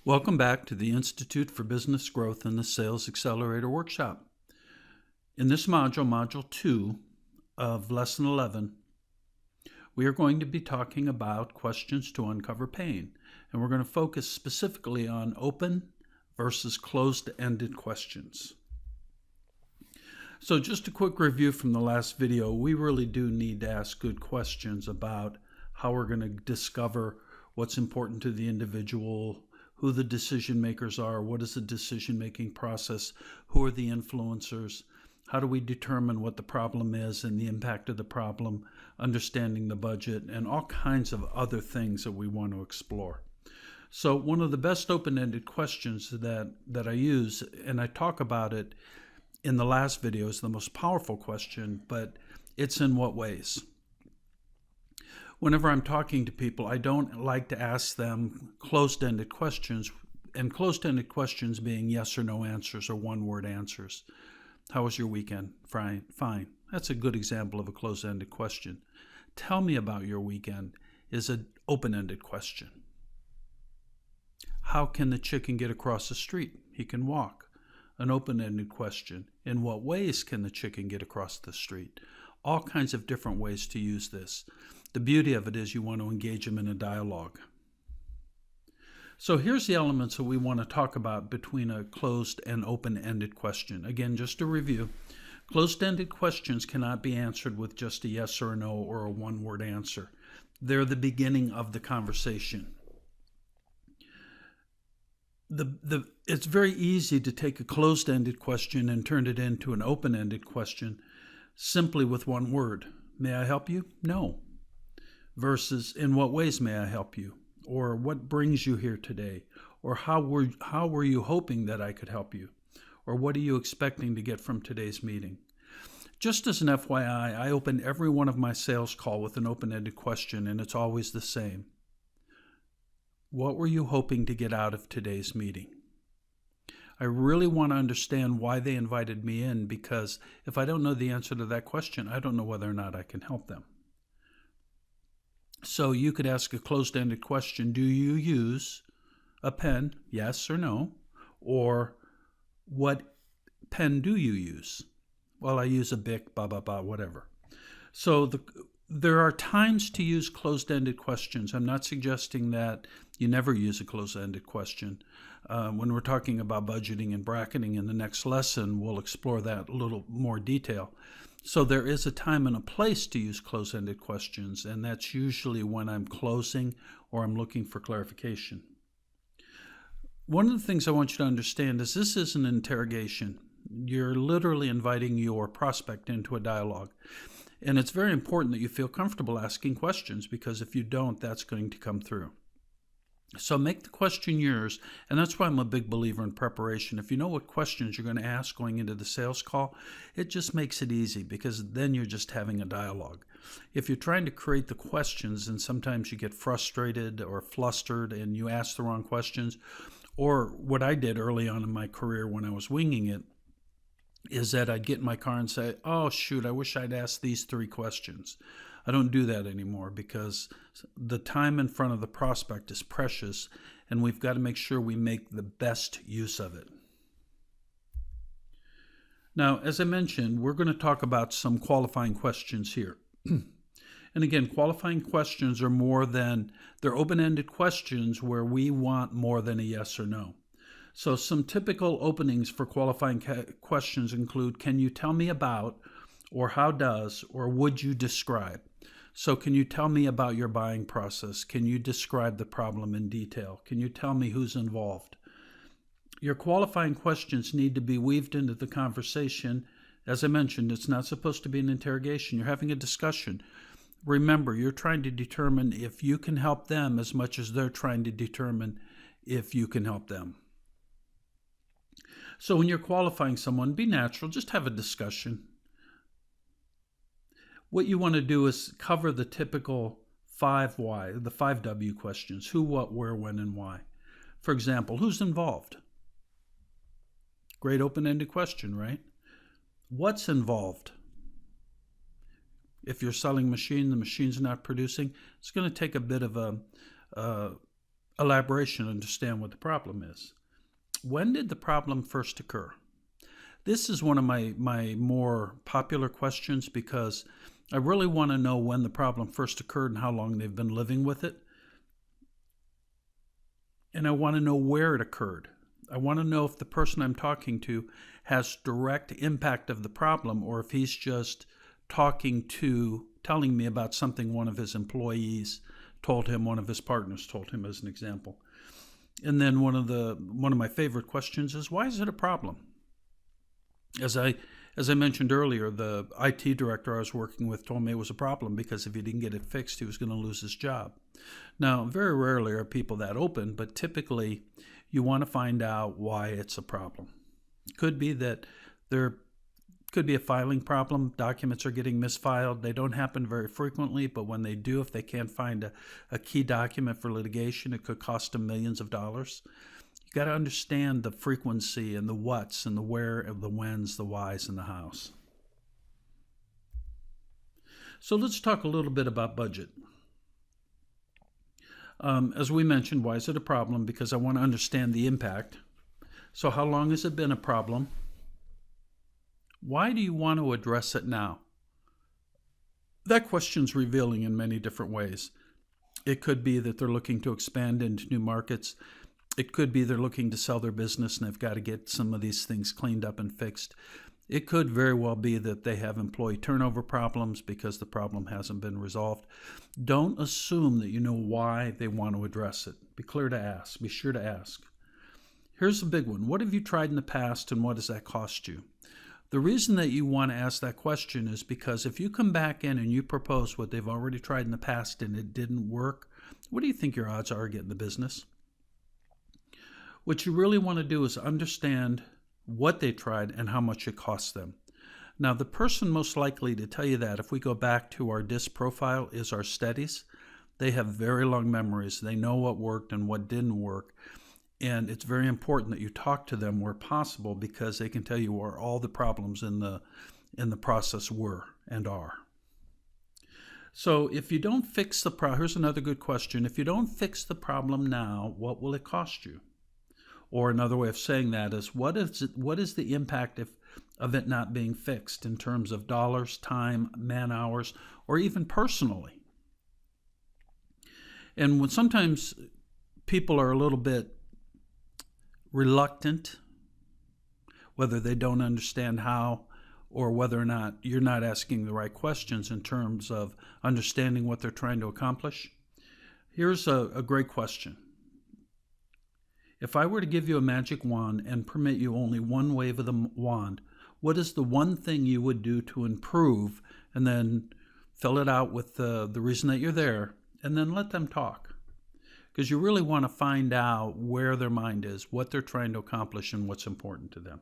Welcome back to the Institute for Business Growth and the Sales Accelerator Workshop. In this module, Module 2 of Lesson 11, we are going to be talking about questions to uncover pain, and we're going to focus specifically on open versus closed-ended questions. So just a quick review from the last video, we really do need to ask good questions about how we're going to discover what's important to the individual, who the decision makers are, what is the decision-making process, who are the influencers, how do we determine what the problem is and the impact of the problem, understanding the budget, and all kinds of other things that we want to explore. So one of the best open-ended questions that I use, and I talk about it in the last video, is the most powerful question, but it's in what ways? Whenever I'm talking to people, I don't like to ask them closed-ended questions, and closed-ended questions being yes or no answers or one-word answers. How was your weekend? Fine. That's a good example of a closed-ended question. Tell me about your weekend is an open-ended question. How can the chicken get across the street? He can walk. An open-ended question. In what ways can the chicken get across the street? All kinds of different ways to use this. The beauty of it is you want to engage them in a dialogue. So here's the elements that we want to talk about between a closed and open-ended question. Again, just to review, closed-ended questions cannot be answered with just a yes or a no or a one-word answer. They're the beginning of the conversation. It's very easy to take a closed-ended question and turn it into an open-ended question simply with one word. May I help you? No. Versus, in what ways may I help you? Or what brings you here today? Or how were you hoping that I could help you? Or what are you expecting to get from today's meeting? Just as an FYI, I open every one of my sales call with an open-ended question, and it's always the same. What were you hoping to get out of today's meeting? I really want to understand why they invited me in, because if I don't know the answer to that question, I don't know whether or not I can help them. So you could ask a closed-ended question, do you use a pen, yes or no? Or what pen do you use? Well, I use a Bic, blah, blah, blah, whatever. So there are times to use closed-ended questions. I'm not suggesting that you never use a closed-ended question. When we're talking about budgeting and bracketing in the next lesson, we'll explore that a little more detail. So there is a time and a place to use closed-ended questions, and that's usually when I'm closing or I'm looking for clarification. One of the things I want you to understand is this is an interrogation. You're literally inviting your prospect into a dialogue. And it's very important that you feel comfortable asking questions, because if you don't, that's going to come through. So make the question yours, and that's why I'm a big believer in preparation. If you know what questions you're going to ask going into the sales call, it just makes it easy, because then you're just having a dialogue. If you're trying to create the questions and sometimes you get frustrated or flustered and you ask the wrong questions, or what I did early on in my career when I was winging it, is that I'd get in my car and say, oh, shoot, I wish I'd asked these 3 questions. I don't do that anymore, because the time in front of the prospect is precious, and we've got to make sure we make the best use of it. Now, as I mentioned, we're going to talk about some qualifying questions here. And again, qualifying questions are they're open-ended questions where we want more than a yes or no. So some typical openings for qualifying questions include, can you tell me about, or how does, or would you describe? So can you tell me about your buying process? Can you describe the problem in detail? Can you tell me who's involved? Your qualifying questions need to be weaved into the conversation. As I mentioned, it's not supposed to be an interrogation. You're having a discussion. Remember, you're trying to determine if you can help them as much as they're trying to determine if you can help them. So when you're qualifying someone, be natural, just have a discussion. What you want to do is cover the typical 5 why, the 5 W questions: who, what, where, when, and why. For example, who's involved? Great open-ended question, right? What's involved? If you're selling a machine, the machine's not producing, it's going to take a bit of elaboration to understand what the problem is. When did the problem first occur? This is one of my more popular questions because I really want to know when the problem first occurred and how long they've been living with it. And I want to know where it occurred. I want to know if the person I'm talking to has direct impact of the problem or if he's just telling me about something one of his employees told him, one of his partners told him, as an example. And then one of my favorite questions is, why is it a problem? As I mentioned earlier, the IT director I was working with told me it was a problem because if he didn't get it fixed, he was going to lose his job. Now, very rarely are people that open, but typically you want to find out why it's a problem. It could be that there could be a filing problem. Documents are getting misfiled. They don't happen very frequently, but when they do, if they can't find a key document for litigation, it could cost them millions of dollars. You got to understand the frequency and the whats and the where and the whens, the whys, and the hows. So let's talk a little bit about budget. As we mentioned, why is it a problem? Because I want to understand the impact. So how long has it been a problem? Why do you want to address it now? That question's revealing in many different ways. It could be that they're looking to expand into new markets. It could be they're looking to sell their business and they've got to get some of these things cleaned up and fixed. It could very well be that they have employee turnover problems because the problem hasn't been resolved. Don't assume that you know why they want to address it. Be clear to ask. Be sure to ask. Here's the big one. What have you tried in the past and what does that cost you? The reason that you want to ask that question is because if you come back in and you propose what they've already tried in the past and it didn't work, what do you think your odds are getting the business? What you really want to do is understand what they tried and how much it cost them. Now, the person most likely to tell you that, if we go back to our DISC profile, is our steadies. They have very long memories. They know what worked and what didn't work. And it's very important that you talk to them where possible because they can tell you where all the problems in the process were and are. So if you don't fix the problem, here's another good question. If you don't fix the problem now, what will it cost you? Or another way of saying that is, what is the impact of it not being fixed in terms of dollars, time, man hours, or even personally? And when sometimes people are a little bit reluctant, whether they don't understand how or whether or not you're not asking the right questions in terms of understanding what they're trying to accomplish. Here's a great question. If I were to give you a magic wand and permit you only one wave of the wand, what is the one thing you would do to improve? And then fill it out with the reason that you're there, and then let them talk. Because you really want to find out where their mind is, what they're trying to accomplish, and what's important to them.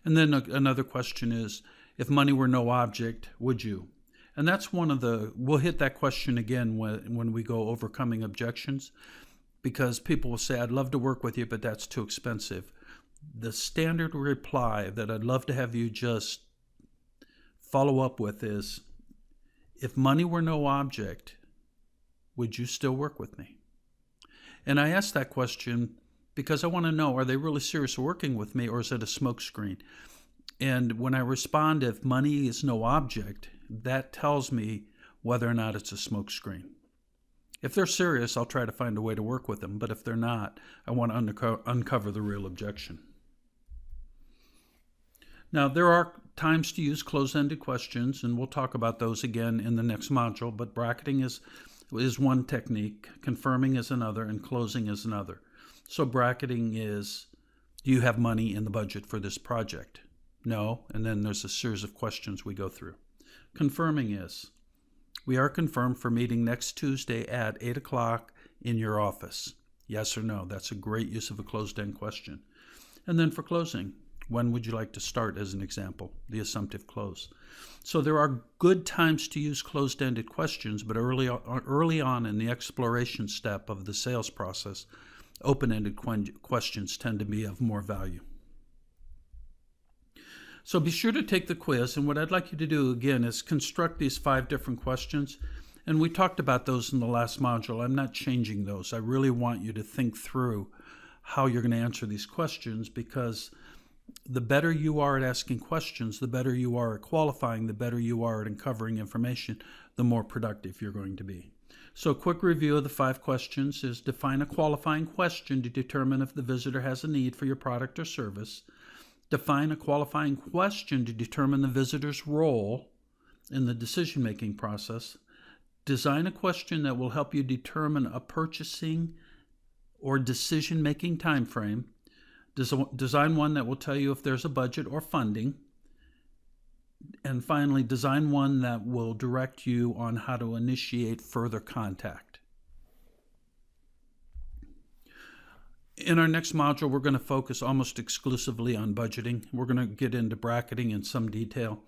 And then another question is, if money were no object, would you? And that's we'll hit that question again when we go overcoming objections, because people will say, I'd love to work with you, but that's too expensive. The standard reply that I'd love to have you just follow up with is, if money were no object, would you still work with me? And I ask that question because I want to know, are they really serious working with me, or is it a smokescreen? And when I respond, if money is no object, that tells me whether or not it's a smokescreen. If they're serious, I'll try to find a way to work with them. But if they're not, I want to uncover the real objection. Now, there are times to use closed-ended questions, and we'll talk about those again in the next module. But bracketing is one technique, confirming is another, and closing is another. So bracketing is, do you have money in the budget for this project? No, and then there's a series of questions we go through. Confirming is, we are confirmed for meeting next Tuesday at 8 o'clock in your office. Yes or no? That's a great use of a closed-end question. And then for closing, when would you like to start, as an example, the assumptive close? So there are good times to use closed-ended questions, but early on in the exploration step of the sales process, open-ended questions tend to be of more value. So be sure to take the quiz, and what I'd like you to do again is construct these 5 different questions And we talked about those in the last module. I'm not changing those. I really want you to think through how you're going to answer these questions, because the better you are at asking questions, the better you are at qualifying, the better you are at uncovering information, the more productive you're going to be. So a quick review of the 5 questions is: define a qualifying question to determine if the visitor has a need for your product or service. Define a qualifying question to determine the visitor's role in the decision-making process. Design a question that will help you determine a purchasing or decision-making time frame. Design one that will tell you if there's a budget or funding. And finally, design one that will direct you on how to initiate further contact. In our next module, we're going to focus almost exclusively on budgeting. We're going to get into bracketing in some detail.